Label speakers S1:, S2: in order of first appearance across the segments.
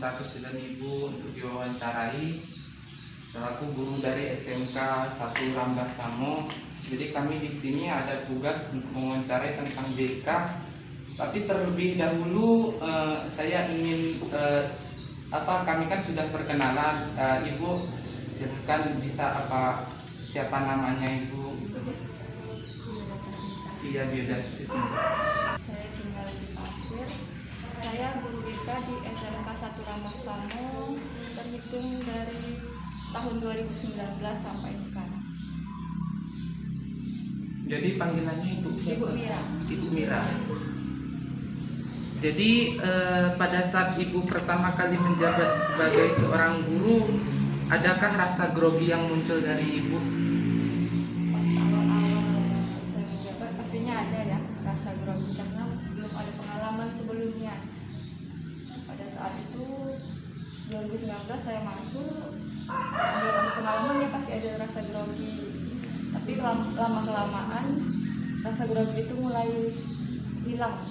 S1: Bapak dan Ibu untuk diwawancarai selaku guru dari SMK 1 Rambah Samo. Jadi kami di sini ada tugas untuk mewawancarai tentang BK. Tapi terlebih dahulu saya ingin kami kan sudah perkenalan. Ibu silakan bisa siapa namanya Ibu? Iya, biodastis.
S2: Saya tinggal di Pasir. Saya guru BK di SMK 1 Rambah Samo terhitung dari tahun 2019 sampai sekarang.
S1: Jadi panggilannya Ibu siapa?
S2: Ibu Mira.
S1: Ibu Mira. Jadi pada saat Ibu pertama kali menjabat sebagai seorang guru, adakah rasa grogi yang muncul dari Ibu?
S2: Pas awal-awal saya menjabat pastinya ada ya rasa grogi karena belum ada pengalaman sebelumnya. Pada saat itu 2019 saya masuk, belum ada pengalaman ya pasti ada rasa grogi. Tapi lama-kelamaan rasa grogi itu mulai hilang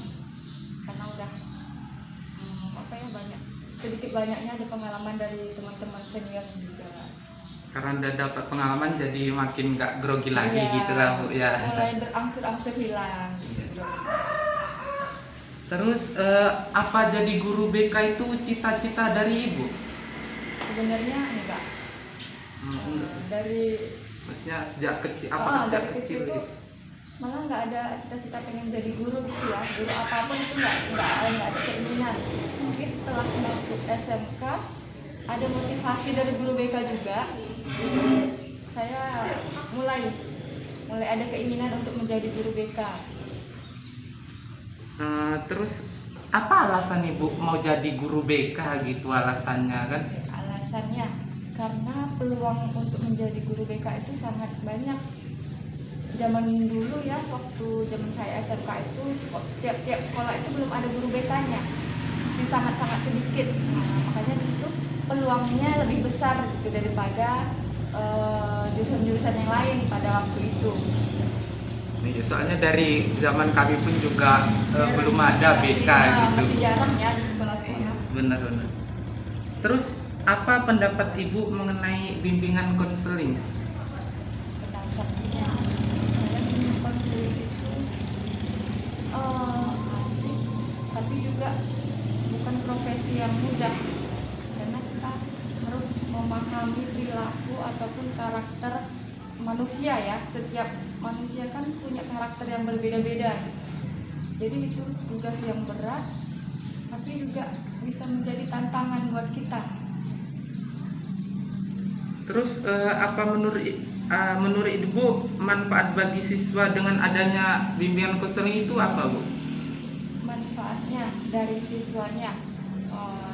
S2: karena udah banyak sedikit banyaknya ada pengalaman dari teman-teman senior juga.
S1: Karena udah dapat pengalaman jadi makin gak grogi lagi
S2: Iya,
S1: gitu lah Bu ya.
S2: mulai berangsur-angsur hilang.
S1: Terus apa jadi guru BK itu cita-cita dari Ibu?
S2: Sebenarnya enggak. Dari
S1: Maksudnya sejak kecil
S2: dari kecil tuh malah nggak ada cita-cita pengen jadi guru gitu ya. Guru apapun itu nggak ada keinginan. Mungkin setelah masuk SMK ada motivasi dari guru BK juga. Jadi saya mulai ada keinginan untuk menjadi guru BK.
S1: Terus apa alasan Ibu mau jadi guru BK gitu alasannya kan?
S2: Alasannya karena peluang untuk menjadi guru BK itu sangat banyak. Zaman dulu ya, waktu zaman saya SMK itu tiap sekolah itu belum ada guru BK-nya, masih sangat sedikit. Makanya itu peluangnya lebih besar gitu daripada jurusan-jurusan yang lain pada waktu itu.
S1: Iya, soalnya dari zaman kami pun juga belum ada BK gitu.
S2: Masih jarang ya di sekolah-sekolah.
S1: Benar. Terus apa pendapat Ibu mengenai bimbingan konseling?
S2: Pendapatnya saya bimbingan konseling itu asik, tapi juga bukan profesi yang mudah karena kita harus memahami perilaku ataupun karakter manusia ya. Setiap manusia kan punya karakter yang berbeda-beda. Jadi itu tugas yang berat, tapi juga bisa menjadi tantangan buat kita.
S1: Terus apa menurut Ibu manfaat bagi siswa dengan adanya bimbingan konseling itu apa Bu?
S2: Manfaatnya dari siswanya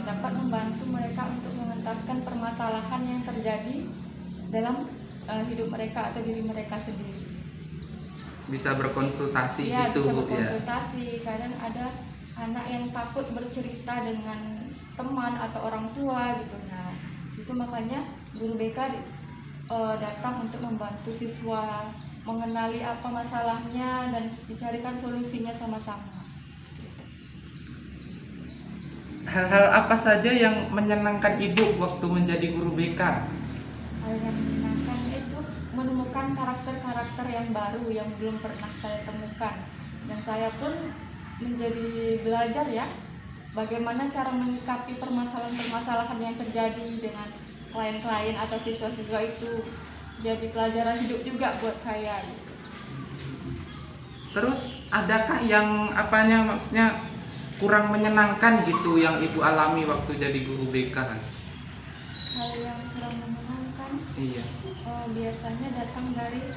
S2: dapat membantu mereka untuk mengentaskan permasalahan yang terjadi dalam hidup mereka atau diri mereka sendiri.
S1: Bisa berkonsultasi
S2: Ya,
S1: gitu
S2: bisa
S1: Bu ya.
S2: berkonsultasi. Kadang ada anak yang takut bercerita dengan teman atau orang tua gitu. Nah, itu makanya guru BK datang untuk membantu siswa mengenali apa masalahnya dan dicarikan solusinya sama-sama.
S1: Hal-hal apa saja yang menyenangkan Ibu waktu menjadi guru BK?
S2: Hal yang menyenangkan itu menemukan karakter-karakter yang baru yang belum pernah saya temukan, dan saya pun menjadi belajar ya bagaimana cara menyikapi permasalahan-permasalahan yang terjadi dengan klien-klien atau siswa-siswa itu. Jadi pelajaran hidup juga buat saya gitu.
S1: Terus adakah yang maksudnya kurang menyenangkan gitu yang Ibu alami waktu jadi guru BK?
S2: Hal yang kurang menyenangkan
S1: Iya.
S2: biasanya datang dari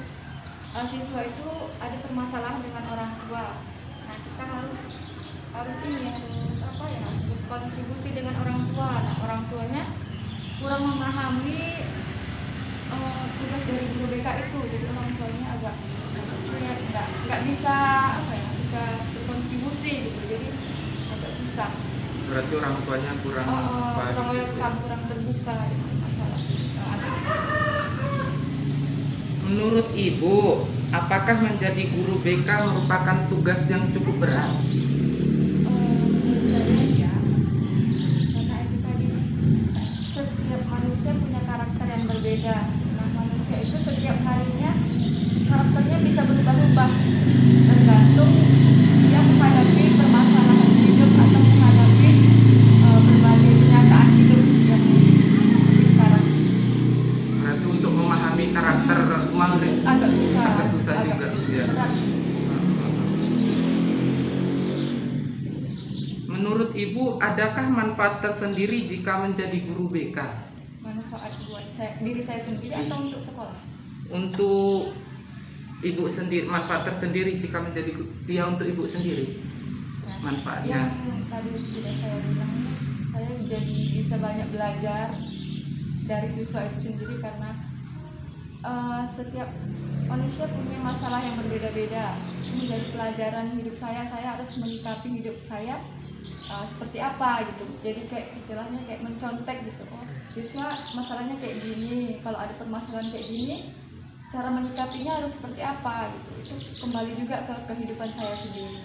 S2: siswa itu ada permasalahan dengan orang tua. Nah, kita harus berkontribusi dengan orang tua. Nah, orang tuanya kurang memahami tugas dari guru BK itu, jadi orang tuanya agak nggak bisa bisa berkontribusi gitu, jadi agak susah.
S1: Berarti orang tuanya kurang
S2: kurang terbuka dengan masalah.
S1: Menurut Ibu, apakah menjadi guru BK merupakan tugas yang cukup berat?
S2: Menurut saya ya, karena itu tadi setiap harinya karakternya bisa berubah-ubah tergantung dia menghadapi permasalahan hidup atau menghadapi berbagai kenyataan hidup yang seperti sekarang.
S1: Berarti untuk memahami karakter Maulid
S2: Agak
S1: susah
S2: agak
S1: juga. Ya.
S2: berat.
S1: Menurut Ibu, adakah manfaat tersendiri jika menjadi guru BK?
S2: Manfaat buat diri saya sendiri atau untuk sekolah?
S1: Untuk Ibu sendiri, manfaat tersendiri jika menjadi guru, ya untuk Ibu sendiri
S2: Nah,
S1: manfaatnya.
S2: yang tadi sudah saya bilang, saya jadi bisa banyak belajar dari siswa itu sendiri karena setiap manusia punya masalah yang berbeda-beda. Ini menjadi pelajaran hidup saya harus menyikapi hidup saya seperti apa gitu. Jadi kayak istilahnya kayak mencontek gitu. Oh, siswa masalahnya kayak gini, kalau ada permasalahan kayak gini, cara menyikapinya harus seperti apa gitu. Itu kembali juga ke kehidupan saya sendiri.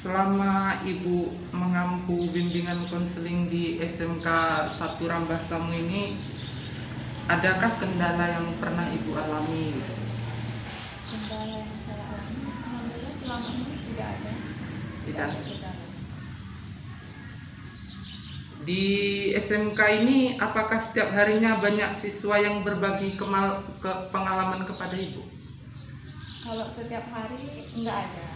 S1: Selama Ibu mengampu bimbingan konseling di SMK 1 Rambah Samu ini, adakah kendala yang pernah Ibu alami?
S2: Kendala yang saya alami, alhamdulillah selama ini tidak ada.
S1: Tidak.
S2: Kendala.
S1: Di SMK ini, apakah setiap harinya banyak siswa yang berbagi pengalaman kepada Ibu?
S2: Kalau setiap hari enggak ada.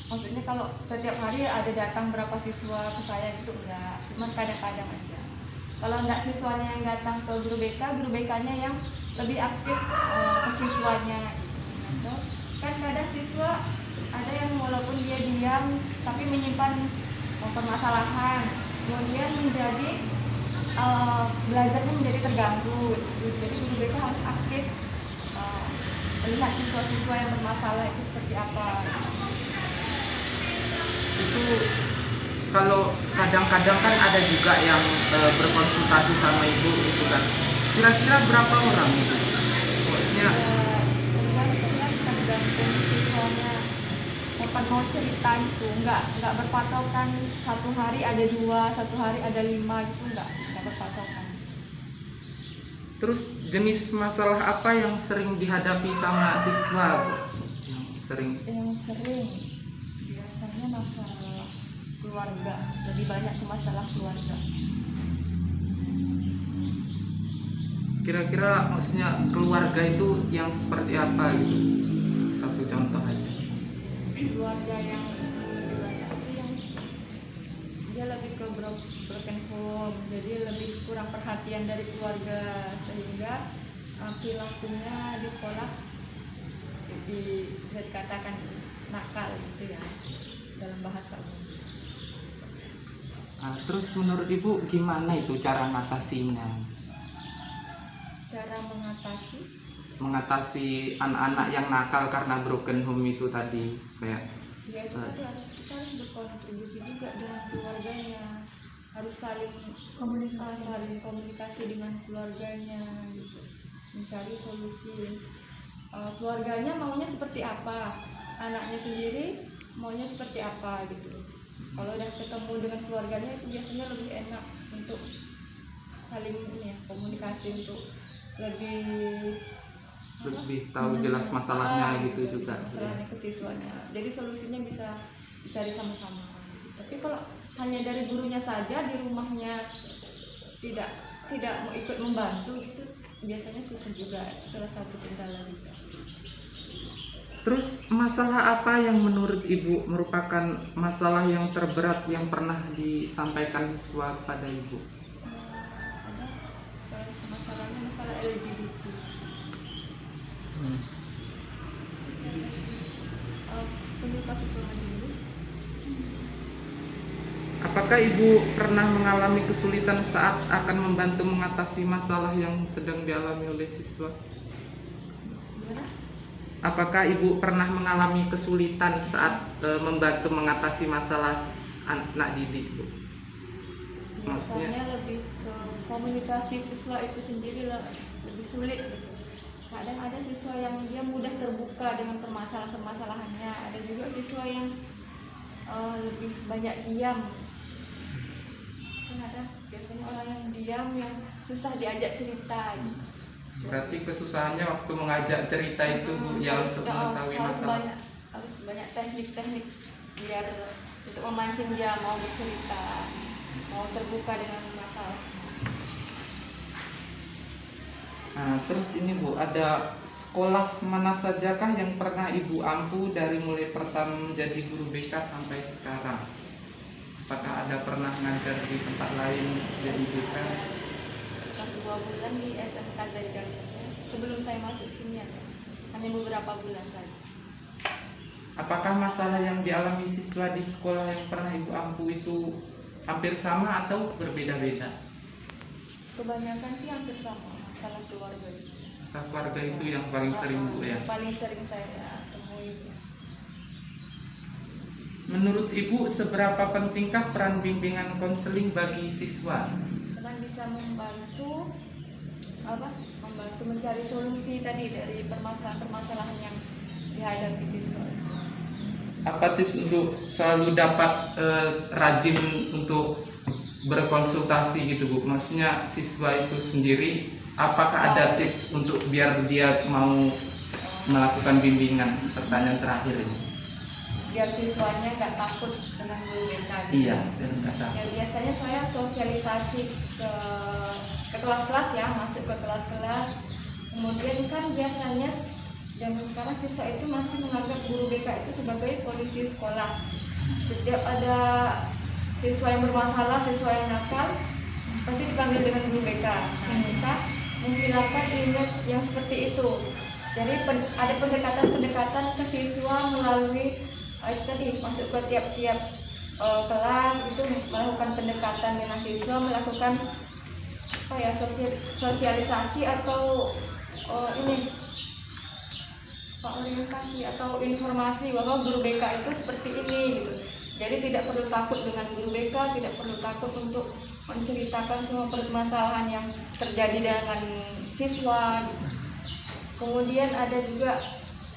S2: Maksudnya kalau setiap hari ada datang berapa siswa ke saya gitu enggak, cuman kadang-kadang aja. Kalau enggak siswanya yang datang ke guru BK-nya yang lebih aktif ke siswanya gitu. Kan kadang siswa ada yang walaupun dia diam tapi menyimpan permasalahan, kemudian menjadi belajarnya menjadi terganggu. Jadi guru BK harus aktif melihat siswa-siswa yang bermasalah itu seperti apa.
S1: Itu kalau kadang-kadang kan ada juga yang berkonsultasi sama Ibu itu kan. Kira-kira berapa orang itu? Maksudnya
S2: Tergantung siswanya kapan mau cerita itu, nggak berpatokan satu hari ada 2, satu hari ada 5 gitu, nggak berpatokan.
S1: terus jenis masalah apa yang sering dihadapi sama siswa, Bu?
S2: Yang sering biasanya masalah keluarga, lebih banyak ke masalah keluarga.
S1: Kira-kira maksudnya keluarga itu yang seperti apa gitu? Satu contoh aja.
S2: Keluarga yang lebih banyak sih yang dia lebih ke broken home, jadi lebih kurang perhatian dari keluarga sehingga perilakunya di sekolah dikatakan nakal gitu ya dalam bahasa umum.
S1: Nah, terus menurut Ibu gimana itu cara mengatasinya?
S2: Cara
S1: Mengatasi anak-anak yang nakal karena broken home itu tadi, kayak
S2: ya itu tadi kita harus berkontribusi juga dengan keluarganya, harus saling komunikasi dengan keluarganya gitu, mencari solusi. Keluarganya maunya seperti apa, anaknya sendiri maunya seperti apa gitu. Kalau udah ketemu dengan keluarganya itu biasanya lebih enak untuk saling komunikasi, untuk lebih
S1: tahu jelas masalahnya gitu juga.
S2: masalahnya ke siswanya, jadi solusinya bisa dicari sama-sama. Tapi kalau hanya dari gurunya saja di rumahnya tidak mau ikut membantu gitu, biasanya susah juga, salah satu kendala juga.
S1: Terus masalah apa yang menurut Ibu merupakan masalah yang terberat yang pernah disampaikan siswa kepada Ibu?
S2: Ada masalah LGBT. Komunikasi sama diri.
S1: Apakah Ibu pernah mengalami kesulitan saat akan membantu mengatasi masalah yang sedang dialami oleh siswa?
S2: Gimana?
S1: Apakah Ibu pernah mengalami kesulitan saat membantu mengatasi masalah anak didik, Bu?
S2: Biasanya lebih ke komunikasi siswa itu sendiri lah, lebih sulit gitu. Kadang ada siswa yang dia mudah terbuka dengan permasalahannya, ada juga siswa yang lebih banyak diam. kan ada biasanya orang yang diam, yang susah diajak cerita gitu.
S1: Berarti kesusahannya waktu mengajak cerita itu Bu, ya untuk mengetahui masalah.
S2: Harus banyak teknik-teknik biar untuk memancing dia mau bercerita, mau terbuka dengan masalah.
S1: Nah, terus ini Bu, ada sekolah mana sajakah yang pernah Ibu ampu dari mulai pertama menjadi guru BK sampai sekarang? Apakah ada pernah ngajar di tempat lain jadi BK?
S2: Setelah 2 bulan di SMK Zaidal, sebelum saya masuk sini ya, hanya beberapa bulan saja.
S1: Apakah masalah yang dialami siswa di sekolah yang pernah Ibu ampu itu hampir sama atau berbeda-beda?
S2: Kebanyakan sih hampir sama, masalah keluarga itu.
S1: Masalah keluarga itu yang paling sering Bu ya?
S2: Paling sering saya temui.
S1: Menurut Ibu, seberapa pentingkah peran bimbingan konseling bagi siswa?
S2: Karena bisa membantu mencari solusi tadi dari permasalahan-permasalahan yang dihadapi siswa.
S1: Apa tips untuk selalu dapat rajin untuk berkonsultasi gitu Bu? Maksudnya siswa itu sendiri, apakah ada tips untuk biar dia mau melakukan bimbingan? Pertanyaan terakhir ini.
S2: Biar siswanya nggak takut dengan guru BK.
S1: Iya, biar nggak takut.
S2: Ya, biasanya saya sosialisasi ke kelas-kelas ya, masuk ke kelas-kelas. Kemudian kan biasanya zaman sekarang siswa itu masih menganggap guru BK itu sebagai polisi sekolah. Setiap ada siswa yang bermasalah, siswa yang nakal, pasti dipanggil dengan guru BK. Nah, kita menghilangkan image yang seperti itu. Jadi ada pendekatan-pendekatan ke siswa melalui tadi masuk ke tiap-tiap kelas itu melakukan pendekatan dengan siswa, melakukan sosialisasi atau orientasi atau informasi bahwa guru BK itu seperti ini gitu. Jadi tidak perlu takut dengan guru BK, tidak perlu takut untuk menceritakan semua permasalahan yang terjadi dengan siswa gitu. Kemudian ada juga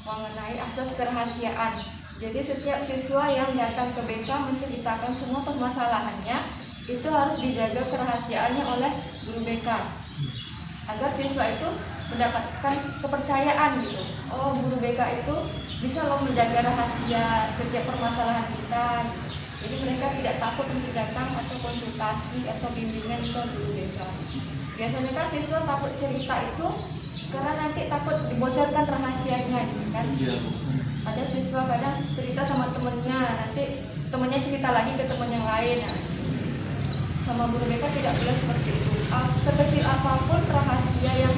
S2: mengenai asas kerahasiaan. Jadi setiap siswa yang datang ke BK menceritakan semua permasalahannya, itu harus dijaga kerahasiaannya oleh guru BK agar siswa itu mendapatkan kepercayaan gitu. Oh, guru BK itu bisa loh menjaga rahasia setiap permasalahan kita gitu. Jadi mereka tidak takut untuk datang atau konsultasi atau bimbingan ke guru BK. Biasanya kan siswa takut cerita itu karena nanti takut dibocorkan rahasianya gitu kan. Ada siswa kadang cerita sama temennya, nanti temennya cerita lagi ke temen yang lain. Nah, sama guru BK tidak boleh seperti itu. Sekecil apapun rahasia yang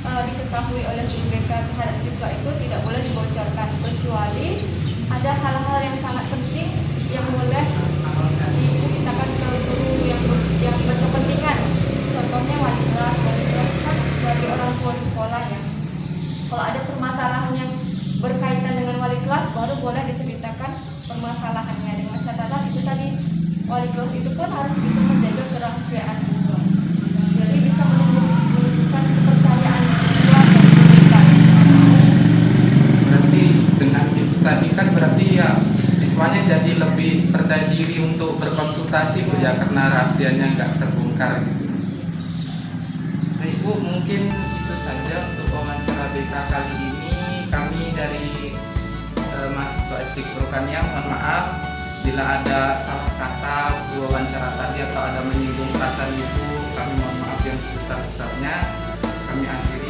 S2: diketahui oleh guru BK terhadap siswa itu tidak boleh dibocorkan, kecuali ada hal-hal yang sangat penting yang boleh diceritakan ke guru yang berkepentingan. Contohnya wali kelas kan sebagai orang tua di sekolah ya. Kalau ada permasalahan yang berkaitan dengan wali kelas, baru boleh diceritakan permasalahannya dengan catatan itu tadi wali kelas itu pun harus bisa menjaga kerahasiaan siswa. Jadi bisa menunjukkan kepercayaan siswa dan mereka.
S1: Berarti dengan itu tadi kan berarti ya siswanya jadi lebih percaya diri untuk berkonsultasi Bu ya, karena rahasianya nggak terbongkar gitu. Baik Bu, mungkin itu saja untuk wawancara BK kali ini. Kami dari mahasiswa SD Perukanian, mohon maaf bila ada salah kata wawancara tadi atau ada menyinggung perasaan Ibu, kami mohon maaf yang sebesar-besarnya. Kami akhiri